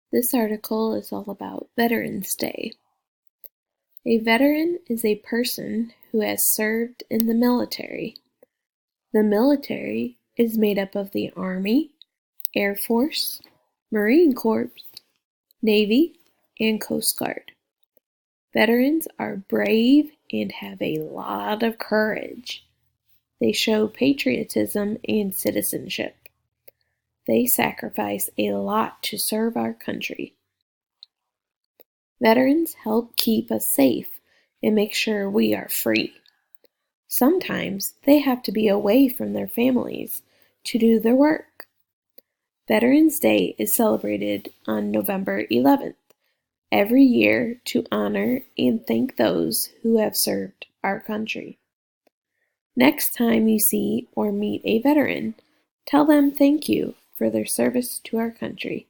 This article is all about Veterans Day. A veteran is a person who has served in the military. The military is made up of the Army, Air Force, Marine Corps, Navy, and Coast Guard. Veterans are brave and have a lot of courage. They show patriotism and citizenship. They sacrifice a lot to serve our country. Veterans help keep us safe and make sure we are free. Sometimes they have to be away from their families to do their work. Veterans Day is celebrated on November 11th every year to honor and thank those who have served our country. Next time you see or meet a veteran, tell them thank you for their service to our country.